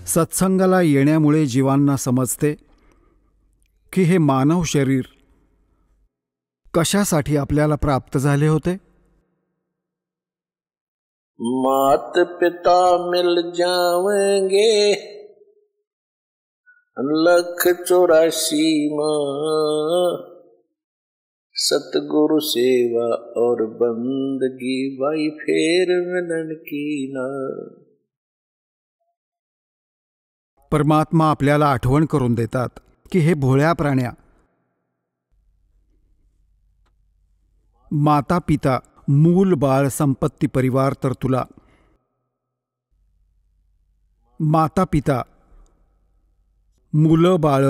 सत्संगाला येण्यामुळे जीवांना समजते की हे मानव शरीर कशासाठी आपल्याला प्राप्त झाले होते. मात पिता मिल जावेंगे 184 माँ, सतगुरु सेवा और बंदगी भाई फेर मिलन की ना. परमात्मा आपल्याला आठवण करून देतात की हे भोळ्या प्राण्या, माता पिता मूल बाळ संपत्ती परिवार तर तुला, माता पिता मुलं बाळ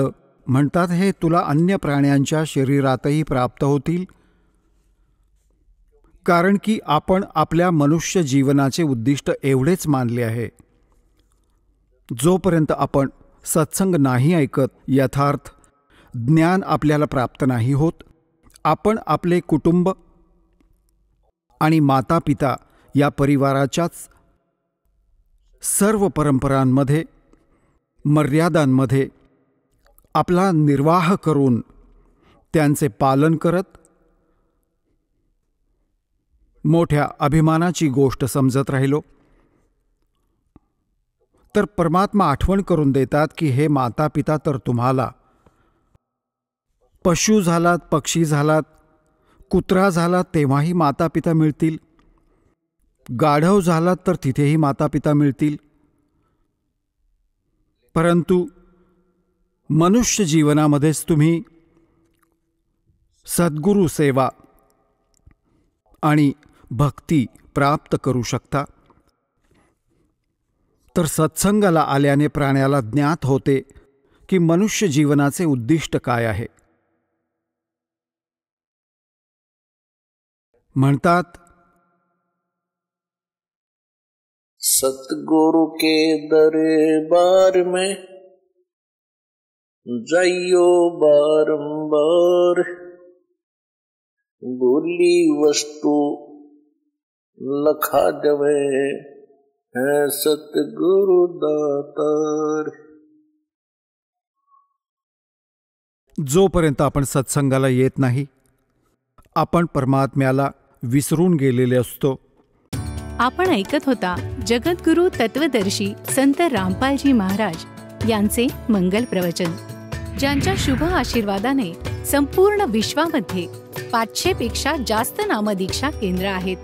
म्हणतात हे तुला अन्य प्राण्यांच्या शरीरातही प्राप्त होतील, कारण की आपण आपल्या मनुष्य जीवनाचे उद्दिष्ट एवढेच मानले आहे. जोपर्यंत आपण सत्संग नाही ऐकत, यथार्थ ज्ञान आपल्याला प्राप्त नाही होत, आपण आपले कुटुंब आणि माता पिता या परिवाराच्याच सर्व परंपरांमध्ये मर्यादांमध्ये आपला निर्वाह करून त्यांचे पालन करत मोठ्या अभिमानाची गोष्ट समजत राहिलो, तर परमात्मा आठवण करून देतात की हे माता पिता तर तुम्हाला पशु झालात, पक्षी झालात, कुत्रा झालात तेव्हाही माता पिता मिळतील, गाढव झालात तर तिथेही माता पिता मिळतील, परंतु मनुष्य जीवनामध्येच तुम्ही सद्गुरु सेवा आणि भक्ती प्राप्त करू शकता. तर सत्संगाला आल्याने प्राण्याला ज्ञात होते की मनुष्य जीवनाचे उद्दिष्ट काय आहे. म्हणतात सतगुरु के दरबार में जाइयो बारंबार, बोली वस्तु लखा जवे है सतगुरु दातार. जोपर्यंत आपण सत्संगाला येत नाही, आपण परमात्म्याला विसरून गेलेले असतो. आपण ऐकत होता जगद्गुरु तत्वदर्शी संत रामपालजी महाराज यांचे मंगल प्रवचन, ज्यांच्या शुभ आशीर्वादाने संपूर्ण विश्वामध्ये 500 पेक्षा जास्त नामदीक्षा केंद्र आहेत,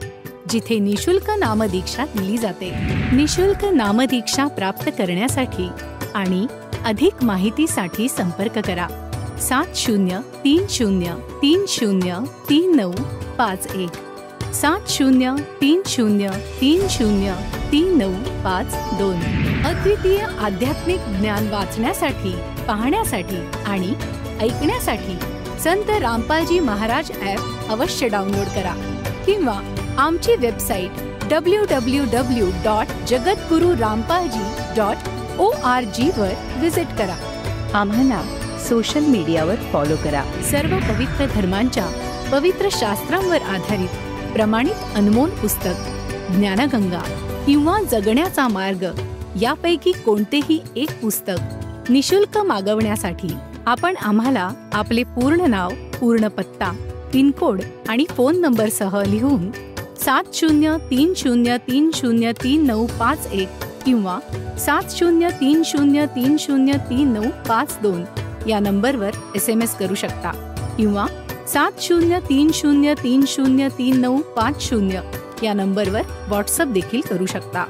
जिथे निशुल्क नामदीक्षा दिली जाते. निशुल्क नामदीक्षा प्राप्त करण्यासाठी आणि अधिक माहितीसाठी संपर्क करा 7030303951 7030303952. अद्वितीय आध्यात्मिक ज्ञान वाचण्यासाठी, पाहण्यासाठी आणि ऐकण्यासाठी संत रामपालजी महाराज ॲप अवश्य डाउनलोड करा किंवा आमची वेबसाईट www.jagadgururampalji.org वर विजिट करा. आम्हाला सोशल मीडियावर फॉलो करा. सर्व पवित्र धर्मांच्या पवित्र शास्त्रांवर आधारित प्रमाणित अनमोल पुस्तक ज्ञानगंगा किंवा जगण्याचा मार्ग यापैकी कोणतेही एक पुस्तक निशुल्क मागवण्यासाठी आपण आम्हाला आपले पूर्ण नाव, पूर्ण पत्ता, पिनकोड आणि फोन नंबरसह लिहून 7030303951 किंवा 7030303952 या नंबरवर SMS करू शकता किंवा 7030303950 या नंबरवर व्हॉट्सअप देखील करू शकता.